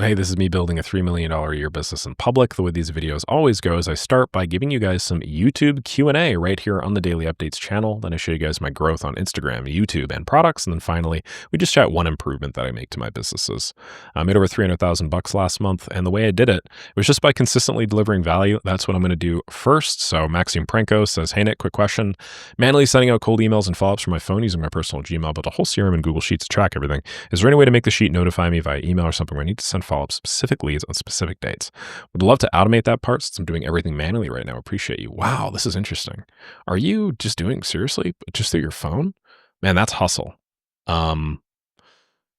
Hey, this is me building a $3 million a year business in public. The way these videos always go is I start by giving you guys some YouTube Q&A right here on the Daily Updates channel. Then I show you guys my growth on Instagram, YouTube, and products. And then finally, we just chat one improvement that I make to my businesses. I made over 300,000 bucks last month. And the way I did it was just by consistently delivering value. That's what I'm going to do first. So Maxime Pranko says, hey, Nick, quick question. Manually sending out cold emails and follow-ups from my phone using my personal Gmail, but a whole CRM and Google Sheets to track everything. Is there any way to make the sheet notify me via email or something where I need to send follow-up specific leads on specific dates? Would love to automate that part since I'm doing everything manually right now. Appreciate you. Wow, this is interesting. Are you just doing, seriously, just through your phone? Man, that's hustle. So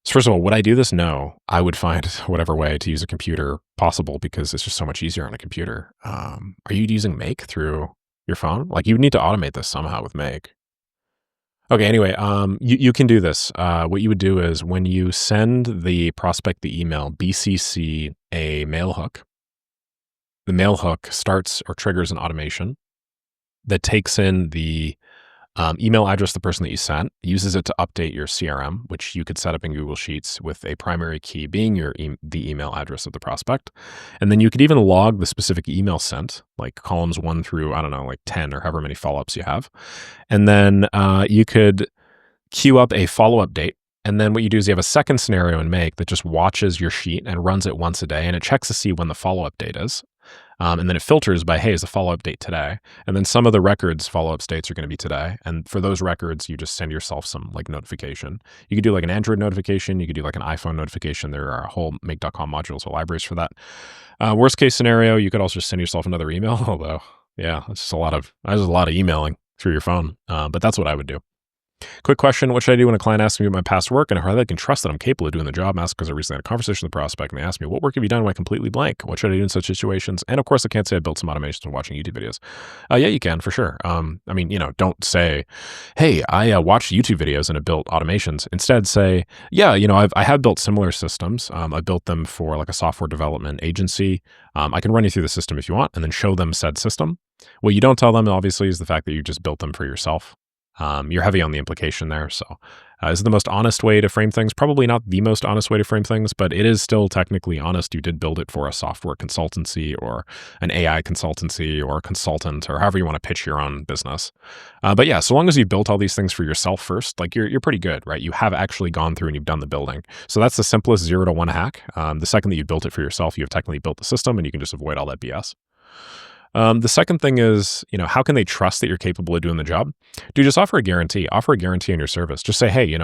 first of all, would I do this? No, I would find whatever way to use a computer possible because it's just so much easier on a computer. Are you using Make through your phone? Like you would need to automate this somehow with Make. Okay, anyway, you can do this. What you would do is when you send the prospect the email, BCC a mail hook. The mail hook starts or triggers an automation that takes in the email address of the person that you sent, uses it to update your CRM, which you could set up in Google Sheets with a primary key being the email address of the prospect. And then you could even log the specific email sent, like columns 1 through, I don't know, like 10 or however many follow-ups you have. And then you could queue up a follow-up date. And then what you do is you have a second scenario in Make that just watches your sheet and runs it once a day, and it checks to see when the follow-up date is. And then it filters by, hey, is the follow-up date today? And then some of the records follow-up dates are going to be today. And for those records, you just send yourself some like notification. You could do like an Android notification. You could do like an iPhone notification. There are whole make.com modules or libraries for that. Worst case scenario, you could also just send yourself another email. Although, yeah, there's a lot of emailing through your phone. But that's what I would do. Quick question. What should I do when a client asks me about my past work and how they can trust that I'm capable of doing the job? I'm asked because I recently had a conversation with the prospect and they asked me, what work have you done when I completely blank? What should I do in such situations? And of course, I can't say I built some automations when watching YouTube videos. Yeah, you can for sure. I mean, don't say, hey, I watched YouTube videos and I built automations. Instead say, yeah, I have built similar systems. I built them for like a software development agency. I can run you through the system if you want and then show them said system. What you don't tell them obviously is the fact that you just built them for yourself. You're heavy on the implication there. So is it the most honest way to frame things? Probably not the most honest way to frame things, but it is still technically honest. You did build it for a software consultancy or an AI consultancy or a consultant or however you want to pitch your own business. But yeah, so long as you built all these things for yourself first, like you're pretty good, right? You have actually gone through and you've done the building. So that's the simplest 0 to 1 hack. The second that you built it for yourself, you have technically built the system and you can just avoid all that BS. The second thing is, how can they trust that you're capable of doing the job? Do just offer a guarantee. Offer a guarantee on your service. Just say, hey,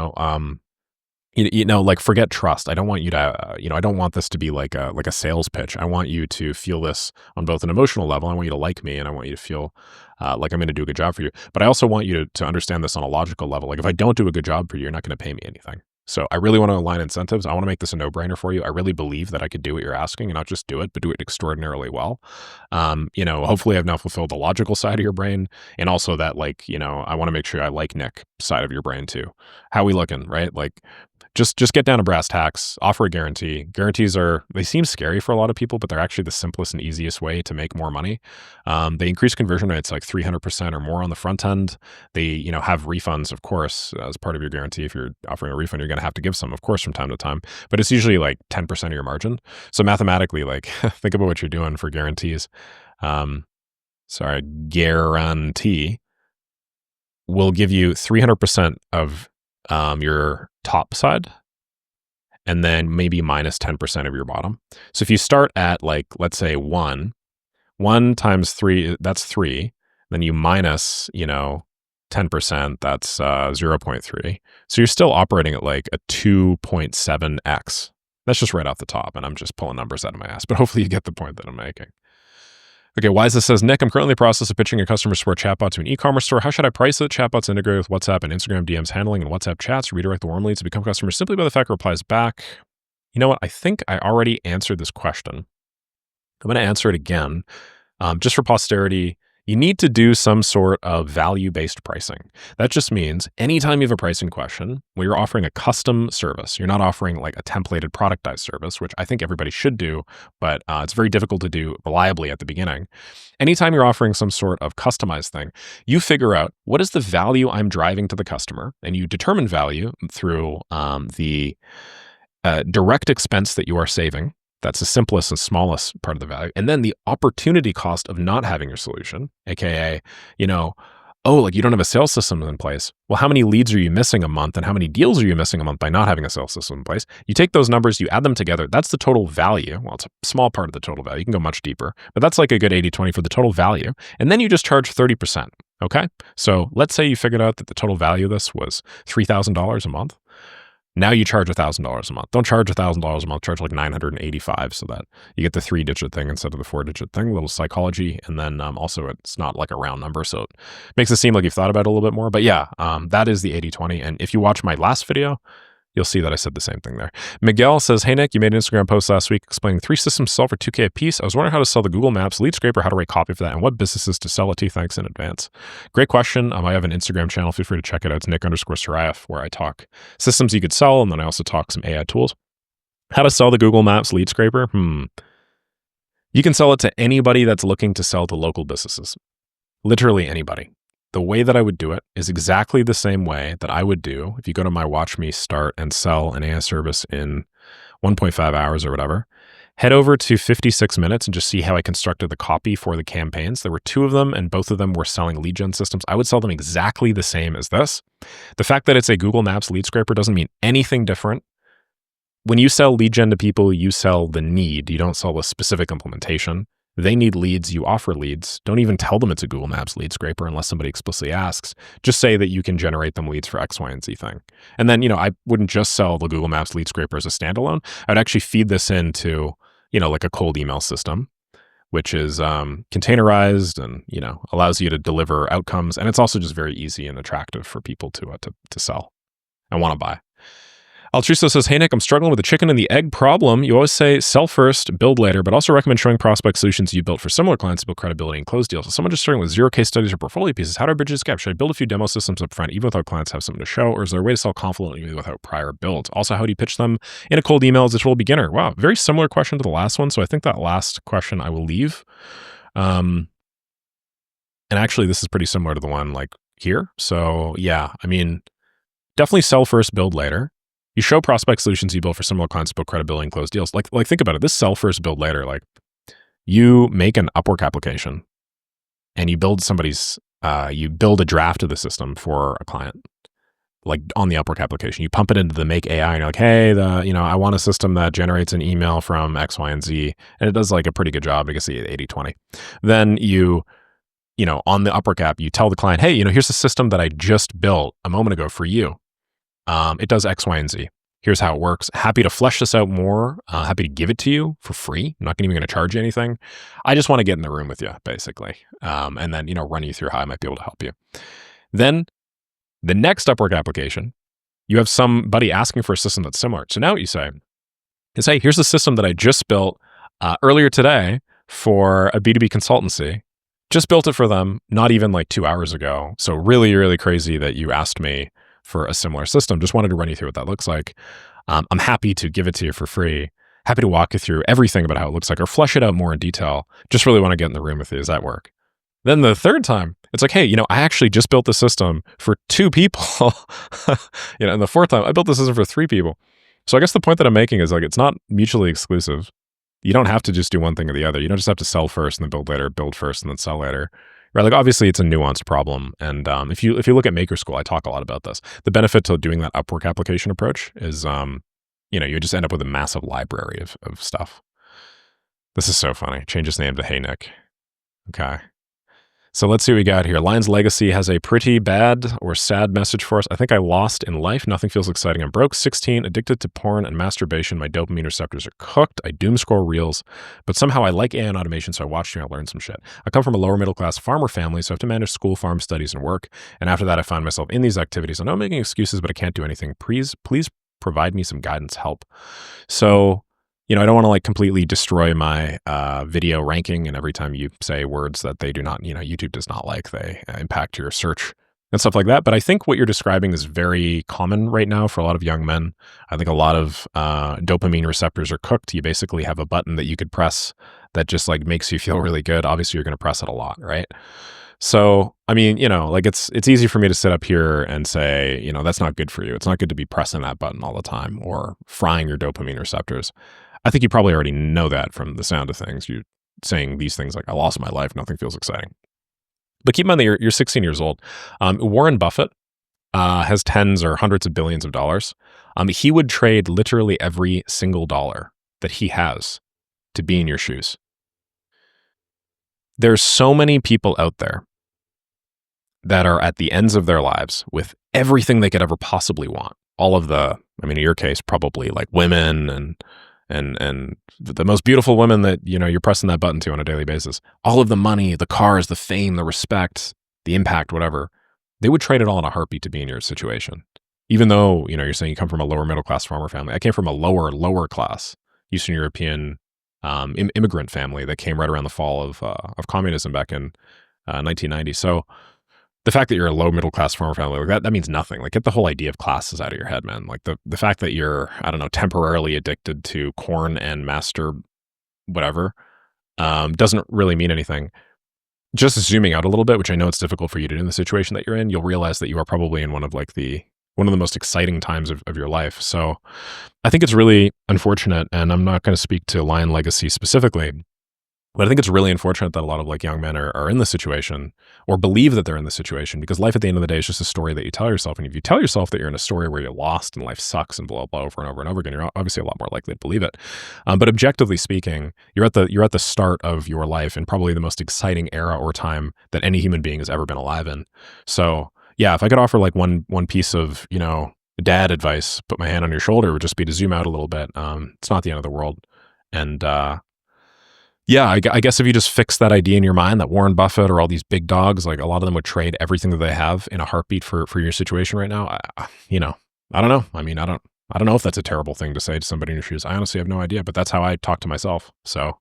like forget trust. I don't want you to, I don't want this to be like a sales pitch. I want you to feel this on both an emotional level. I want you to like me and I want you to feel like I'm going to do a good job for you. But I also want you to understand this on a logical level. Like if I don't do a good job for you, you're not going to pay me anything. So I really want to align incentives. I want to make this a no-brainer for you. I really believe that I could do what you're asking and not just do it, but do it extraordinarily well. Hopefully I've now fulfilled the logical side of your brain and also that I want to make sure I like Nick side of your brain too. How we looking, right? Like just get down to brass tacks, offer a guarantee. Guarantees they seem scary for a lot of people, but they're actually the simplest and easiest way to make more money. They increase conversion rates like 300% or more on the front end. They, have refunds, of course, as part of your guarantee. If you're offering a refund, you're going to have to give some, of course, from time to time, but it's usually like 10% of your margin. So mathematically, like think about what you're doing for guarantees. Guarantee will give you 300% of your top side and then maybe minus 10% of your bottom. So if you start at like, let's say 1 times 3, that's 3. Then you minus, 10%, that's 0.3. So you're still operating at like a 2.7x. That's just right off the top. And I'm just pulling numbers out of my ass, but hopefully you get the point that I'm making. Okay, Wise says, Nick, I'm currently in the process of pitching a customer support chatbot to an e-commerce store. How should I price it? Chatbots integrate with WhatsApp and Instagram DMs handling and WhatsApp chats, redirect the warm leads to become customers simply by the fact it replies back. You know what? I think I already answered this question. I'm going to answer it again. Just for posterity, you need to do some sort of value-based pricing. That just means anytime you have a pricing question where you're offering a custom service, you're not offering like a templated productized service, which I think everybody should do, but it's very difficult to do reliably at the beginning. Anytime you're offering some sort of customized thing, you figure out what is the value I'm driving to the customer, and you determine value through the direct expense that you are saving That's the simplest and smallest part of the value. And then the opportunity cost of not having your solution, aka, you know, oh, like you don't have a sales system in place. Well, how many leads are you missing a month and how many deals are you missing a month by not having a sales system in place? You take those numbers, you add them together. That's the total value. Well, it's a small part of the total value. You can go much deeper, but that's like a good 80-20 for the total value. And then you just charge 30%. Okay. So let's say you figured out that the total value of this was $3,000 a month. Now you charge $1,000 a month. Don't charge $1,000 a month. Charge like 985 so that you get the 3-digit thing instead of the 4-digit thing. A little psychology, and then also it's not like a round number, so it makes it seem like you've thought about it a little bit more. But yeah, that is the 80-20. And if you watch my last video, you'll see that I said the same thing there. Miguel says, hey, Nick, you made an Instagram post last week explaining 3 systems to sell for $2K a piece. I was wondering how to sell the Google Maps lead scraper, how to write copy for that, and what businesses to sell it to. Thanks in advance. Great question. I have an Instagram channel. Feel free to check it out. It's Nick_Saraev, where I talk systems you could sell, and then I also talk some AI tools. How to sell the Google Maps lead scraper? You can sell it to anybody that's looking to sell to local businesses. Literally anybody. The way that I would do it is exactly the same way that I would do if you go to my Watch Me Start and Sell an AI service in 1.5 hours or whatever. Head over to 56 minutes and just see how I constructed the copy for the campaigns. There were 2 of them, and both of them were selling lead gen systems. I would sell them exactly the same as this. The fact that it's a Google Maps lead scraper doesn't mean anything different. When you sell lead gen to people, you sell the need. You don't sell the specific implementation. They need leads, you offer leads. Don't even tell them it's a Google Maps lead scraper unless somebody explicitly asks. Just say that you can generate them leads for X, Y, and Z thing. And then, I wouldn't just sell the Google Maps lead scraper as a standalone. I'd actually feed this into, like a cold email system, which is containerized and, allows you to deliver outcomes. And it's also just very easy and attractive for people to sell and want to buy. Altrusto says, hey, Nick, I'm struggling with the chicken and the egg problem. You always say sell first, build later, but also recommend showing prospect solutions you built for similar clients to build credibility and close deals. So someone just starting with 0 case studies or portfolio pieces, how do I bridge this gap? Should I build a few demo systems up front, even without clients have something to show? Or is there a way to sell confidently without prior builds? Also, how do you pitch them in a cold email as a total beginner? Wow, very similar question to the last one. So I think that last question I will leave. And actually, this is pretty similar to the one like here. So yeah, definitely sell first, build later. You show prospect solutions you build for similar clients to build credibility and close deals. Like think about it. This sell first, build later. Like you make an Upwork application and you build you build a draft of the system for a client, like on the Upwork application. You pump it into the Make AI and you're like, hey, I want a system that generates an email from X, Y, and Z. And it does like a pretty good job. I guess the 80-20. Then on the Upwork app, you tell the client, hey, here's a system that I just built a moment ago for you. It does X, Y, and Z. Here's how it works. Happy to flesh this out more. Happy to give it to you for free. I'm not even going to charge you anything. I just want to get in the room with you, basically. And then, run you through how I might be able to help you. Then the next Upwork application, you have somebody asking for a system that's similar. So now what you say is, hey, here's the system that I just built earlier today for a B2B consultancy. Just built it for them, not even like 2 hours ago. So really, really crazy that you asked me for a similar system. Just wanted to run you through what that looks like. I'm happy to give it to you for free. Happy to walk you through everything about how it looks like or flesh it out more in detail. Just really want to get in the room with you. Does that work? Then the third time, it's like, hey, I actually just built the system for 2 people. And the fourth time, I built the system for 3 people. So I guess the point that I'm making is like, it's not mutually exclusive. You don't have to just do one thing or the other. You don't just have to sell first and then build later, build first and then sell later. Right? Like obviously it's a nuanced problem. And if you look at Maker School, I talk a lot about this. The benefit to doing that Upwork application approach is, you just end up with a massive library of stuff. This is so funny. Change his name to Hey Nick. Okay. So let's see what we got here. Lion's Legacy has a pretty bad or sad message for us. I think I lost in life. Nothing feels exciting. I'm broke. 16, addicted to porn and masturbation. My dopamine receptors are cooked. I doom scroll reels, but somehow I like AI and automation, so I watched and I learned some shit. I come from a lower middle class farmer family, so I have to manage school, farm studies, and work. And after that, I find myself in these activities. I know I'm making excuses, but I can't do anything. Please provide me some guidance, help. So, I don't want to like completely destroy my video ranking, and every time you say words that they do not, YouTube does not like, they impact your search and stuff like that. But I think what you're describing is very common right now for a lot of young men. I think a lot of dopamine receptors are cooked. You basically have a button that you could press that just like makes you feel really good. Obviously, you're going to press it a lot, right? So, like it's easy for me to sit up here and say, that's not good for you. It's not good to be pressing that button all the time or frying your dopamine receptors. I think you probably already know that from the sound of things. You saying these things like, "I lost my life. Nothing feels exciting." But keep in mind that you're 16 years old. Warren Buffett has tens or hundreds of billions of dollars. He would trade literally every single dollar that he has to be in your shoes. There's so many people out there that are at the ends of their lives with everything they could ever possibly want. All of the, I mean, in your case, probably like women and the most beautiful women that, you know, you're pressing that button to on a daily basis. All of the money, the cars, the fame, the respect, the impact, whatever. They would trade it all in a heartbeat to be in your situation. Even though, you know, you're saying you come from a lower middle class farmer family. I came from a lower class Eastern European immigrant family that came right around the fall of communism back in 1990. So the fact that you're a low middle class farmer family, like that means nothing. Like, get the whole idea of classes out of your head, man. Like the fact that you're, I don't know, temporarily addicted to corn and master whatever doesn't really mean anything. Just zooming out a little bit, which I know it's difficult for you to do in the situation that you're in, you'll realize that you are probably in one of the most exciting times of your life. So I think it's really unfortunate, and I'm not going to speak to Lion Legacy specifically, but I think it's really unfortunate that a lot of like young men are in this situation or believe that they're in this situation, because life at the end of the day is just a story that you tell yourself. And if you tell yourself that you're in a story where you're lost and life sucks and blah, blah, over and over and over again, you're obviously a lot more likely to believe it. But objectively speaking, you're at the start of your life and probably the most exciting era or time that any human being has ever been alive in. So yeah, if I could offer like one piece of, you know, dad advice, put my hand on your shoulder, would just be to zoom out a little bit. It's not the end of the world. And, yeah, I guess if you just fix that idea in your mind that Warren Buffett or all these big dogs, like a lot of them would trade everything that they have in a heartbeat for your situation right now. You know, I don't know. I mean, I don't know if that's a terrible thing to say to somebody in your shoes. I honestly have no idea, but that's how I talk to myself. So,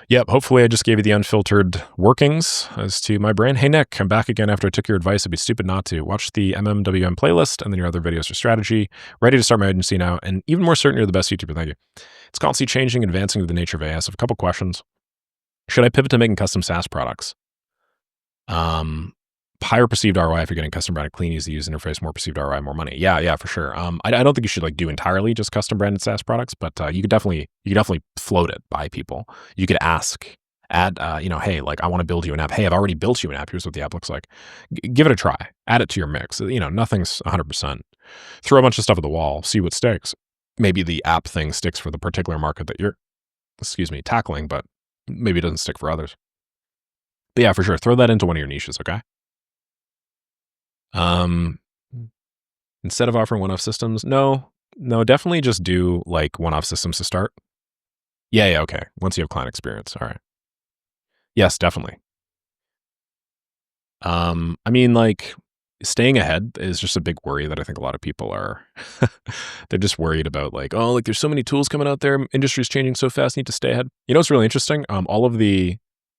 yeah, hopefully I just gave you the unfiltered workings as to my brain. Hey, Nick, I'm back again after I took your advice. It'd be stupid not to. Watch the MMWM playlist and then your other videos for strategy. Ready to start my agency now, and even more certain you're the best YouTuber. Thank you. It's constantly changing, advancing to the nature of AI. So I have a couple questions. Should I pivot to making custom SaaS products? Higher perceived ROI if you're getting custom branded, clean, easy to use interface, more perceived ROI, more money. Yeah, for sure. I don't think you should like do entirely just custom branded SaaS products, but you could definitely float it by people. You could add, you know, hey, like I want to build you an app. Hey, I've already built you an app. Here's what the app looks like. Give it a try. Add it to your mix. You know, nothing's 100%. Throw a bunch of stuff at the wall. See what sticks. Maybe the app thing sticks for the particular market that you're, tackling, but maybe it doesn't stick for others. But yeah, for sure, throw that into one of your niches, okay? Instead of offering one-off systems, no, definitely just do like one-off systems to start. Yeah, okay. Once you have client experience, all right. Yes, definitely. I mean, like staying ahead is just a big worry that I think a lot of people are. They're just worried about like, oh, like there's so many tools coming out there. Industry's changing so fast. Need to stay ahead. You know, it's really interesting. All of the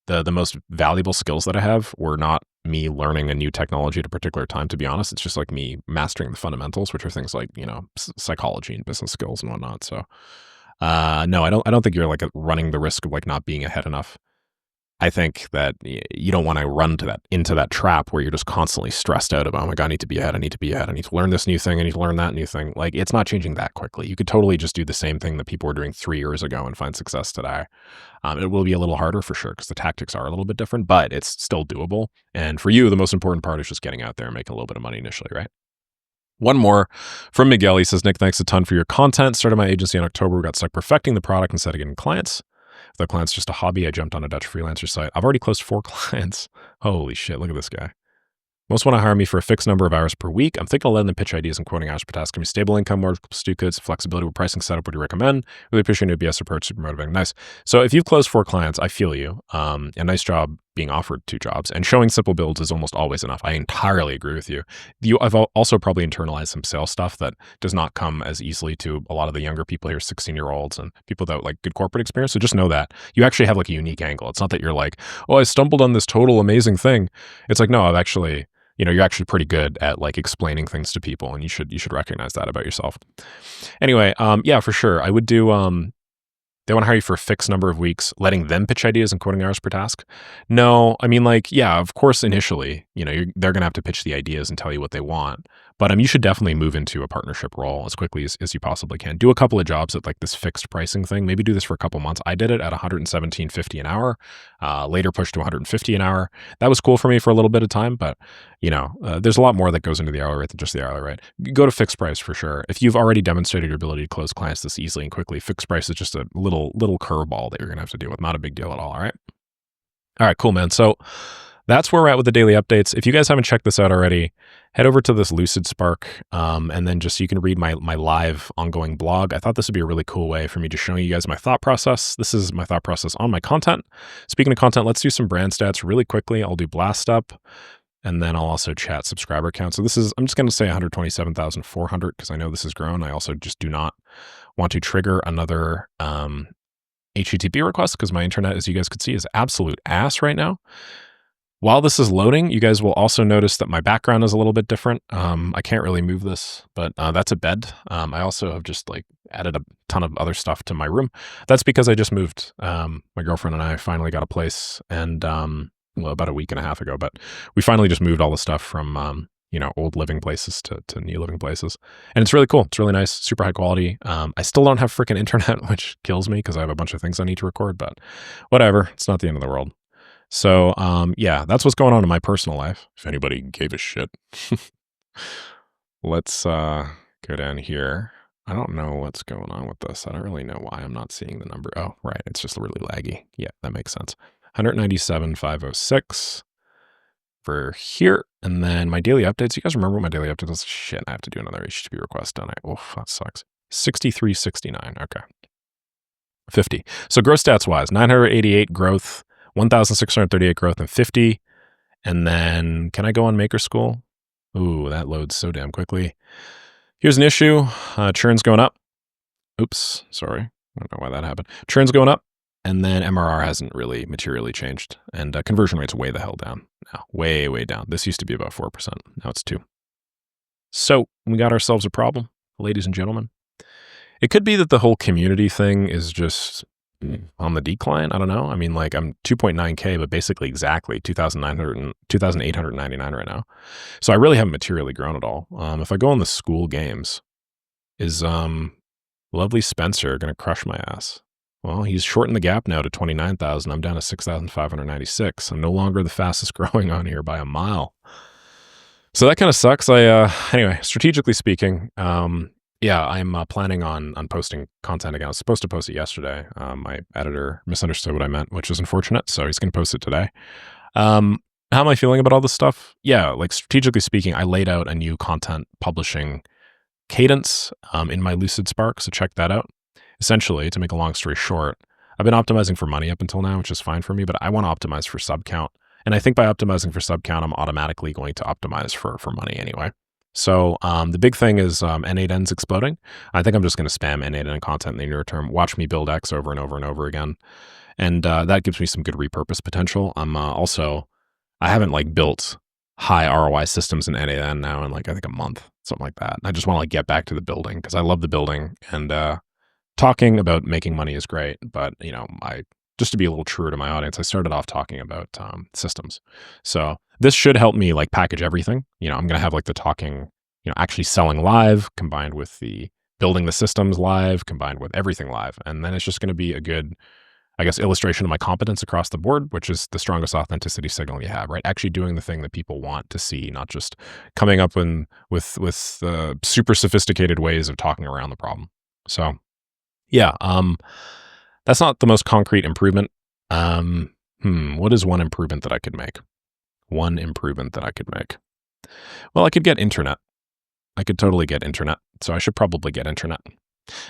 most valuable skills that I have were not me learning a new technology at a particular time. To be honest, it's just like me mastering the fundamentals, which are things like, you know, psychology and business skills and whatnot. So, no, I don't think you're like running the risk of like not being ahead enough. I think that you don't want to run into that trap where you're just constantly stressed out about, oh my God, I need to be ahead. I need to be ahead. I need to learn this new thing. I need to learn that new thing. Like, it's not changing that quickly. You could totally just do the same thing that people were doing 3 years ago and find success today. It will be a little harder for sure because the tactics are a little bit different, but it's still doable. And for you, the most important part is just getting out there and making a little bit of money initially, right? One more from Miguel. He says, Nick, thanks a ton for your content. Started my agency in October. We got stuck perfecting the product instead of getting clients. If the client's just a hobby, I jumped on a Dutch freelancer site. I've already closed 4 clients. Holy shit, look at this guy. Most want to hire me for a fixed number of hours per week. I'm thinking of letting them pitch ideas and quoting hours per task. Give me stable income, more stu goods, flexibility with pricing setup. What do you recommend? Really appreciate your BS approach. Super motivating. Nice. So if you've closed 4 clients, I feel you. A nice job being offered 2 jobs, and showing simple builds is almost always enough. I entirely agree with you. I've also probably internalized some sales stuff that does not come as easily to a lot of the younger people here, 16-year-olds and people that like good corporate experience. So just know that you actually have like a unique angle. It's not that you're like, oh, I stumbled on this total amazing thing. It's like, no, I've actually, you know, you're actually pretty good at like explaining things to people, and you should recognize that about yourself. Anyway, yeah, for sure. I would do, they want to hire you for a fixed number of weeks, letting them pitch ideas and quoting hours per task. No, I mean, like, yeah, of course, initially, you know, they're going to have to pitch the ideas and tell you what they want. But you should definitely move into a partnership role as quickly as you possibly can. Do a couple of jobs at like this fixed pricing thing. Maybe do this for a couple months. I did it at 117.50 an hour. Later pushed to 150 an hour. That was cool for me for a little bit of time, but there's a lot more that goes into the hourly rate than just the hourly rate. Go to fixed price for sure. If you've already demonstrated your ability to close clients this easily and quickly, fixed price is just a little curveball that you're gonna have to deal with. Not a big deal at all. All right. All right, cool, man. So that's where we're at with the daily updates. If you guys haven't checked this out already, head over to this Lucid Spark, and then just you can read my live ongoing blog. I thought this would be a really cool way for me to show you guys my thought process. This is my thought process on my content. Speaking of content, let's do some brand stats really quickly. I'll do blast up, and then I'll also chat subscriber count. So I'm just going to say 127,400 because I know this has grown. I also just do not want to trigger another HTTP request because my internet, as you guys could see, is absolute ass right now. While this is loading, you guys will also notice that my background is a little bit different. I can't really move this, but that's a bed. I also have just like added a ton of other stuff to my room. That's because I just moved. My girlfriend and I finally got a place, and about a week and a half ago, but we finally just moved all the stuff from old living places to new living places. And it's really cool. It's really nice, super high quality. I still don't have freaking internet, which kills me because I have a bunch of things I need to record, but whatever. It's not the end of the world. So, yeah, that's what's going on in my personal life, if anybody gave a shit. Let's go down here. I don't know what's going on with this. I don't really know why I'm not seeing the number. Oh, right. It's just really laggy. Yeah, that makes sense. 197,506 for here. And then my daily updates. You guys remember what my daily update was? Shit, I have to do another HTTP request, don't I? Oh, that sucks. 6369. Okay. 50. So gross stats wise, 988 growth, 1,638 growth, and 50. And then can I go on Maker School? Ooh, that loads so damn quickly. Here's an issue. Churn's going up. Oops, sorry. I don't know why that happened. Churn's going up. And then MRR hasn't really materially changed. And conversion rate's way the hell down now. Way, way down. This used to be about 4%. Now it's 2. So we got ourselves a problem, ladies and gentlemen. It could be that the whole community thing is just on the decline. I don't know. I mean, like I'm 2.9K, but basically exactly 2,899 right now. So I really haven't materially grown at all. If I go on the school games, is lovely Spencer going to crush my ass? Well, he's shortened the gap now to 29,000. I'm down to 6,596. I'm no longer the fastest growing on here by a mile. So that kind of sucks. Anyway, strategically speaking, yeah, I'm planning on posting content again. I was supposed to post it yesterday. My editor misunderstood what I meant, which is unfortunate. So he's going to post it today. How am I feeling about all this stuff? Yeah, like strategically speaking, I laid out a new content publishing cadence in my Lucid Spark. So check that out. Essentially, to make a long story short, I've been optimizing for money up until now, which is fine for me, but I want to optimize for sub count. And I think by optimizing for sub count, I'm automatically going to optimize for money anyway. So the big thing is N8N's exploding. I think I'm just going to spam N8N content in the near term, watch me build X over and over and over again. And that gives me some good repurpose potential. I'm I haven't like built high ROI systems in N8N now in like, I think a month, something like that. And I just want to like get back to the building because I love the building, and talking about making money is great. But, just to be a little truer to my audience, I started off talking about systems. So this should help me like package everything. I'm going to have like the talking, actually selling live combined with the building the systems live combined with everything live. And then it's just going to be a good, I guess, illustration of my competence across the board, which is the strongest authenticity signal you have, right? Actually doing the thing that people want to see, not just coming up with super sophisticated ways of talking around the problem. So yeah, that's not the most concrete improvement. What is one improvement that I could make? One improvement that I could make. Well, I could get internet. I could totally get internet. So I should probably get internet.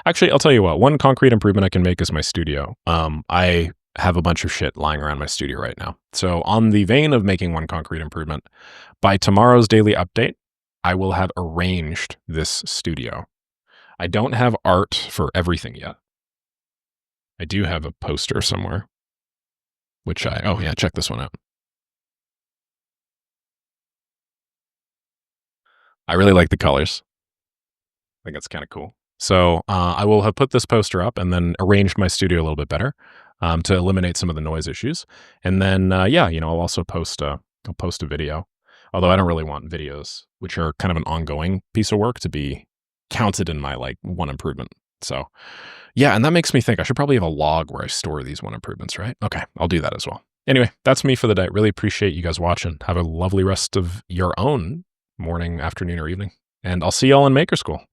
Actually, I'll tell you what, one concrete improvement I can make is my studio. I have a bunch of shit lying around my studio right now. So on the vein of making one concrete improvement, by tomorrow's daily update, I will have arranged this studio. I don't have art for everything yet. I do have a poster somewhere, which oh yeah, check this one out. I really like the colors. I think that's kind of cool. So I will have put this poster up and then arranged my studio a little bit better to eliminate some of the noise issues. And then, yeah, I'll also post a video. Although I don't really want videos, which are kind of an ongoing piece of work, to be counted in my like one improvement. So yeah, and that makes me think I should probably have a log where I store these one improvements, right? Okay, I'll do that as well. Anyway, that's me for the day. Really appreciate you guys watching. Have a lovely rest of your own morning, afternoon, or evening. And I'll see y'all in Maker School.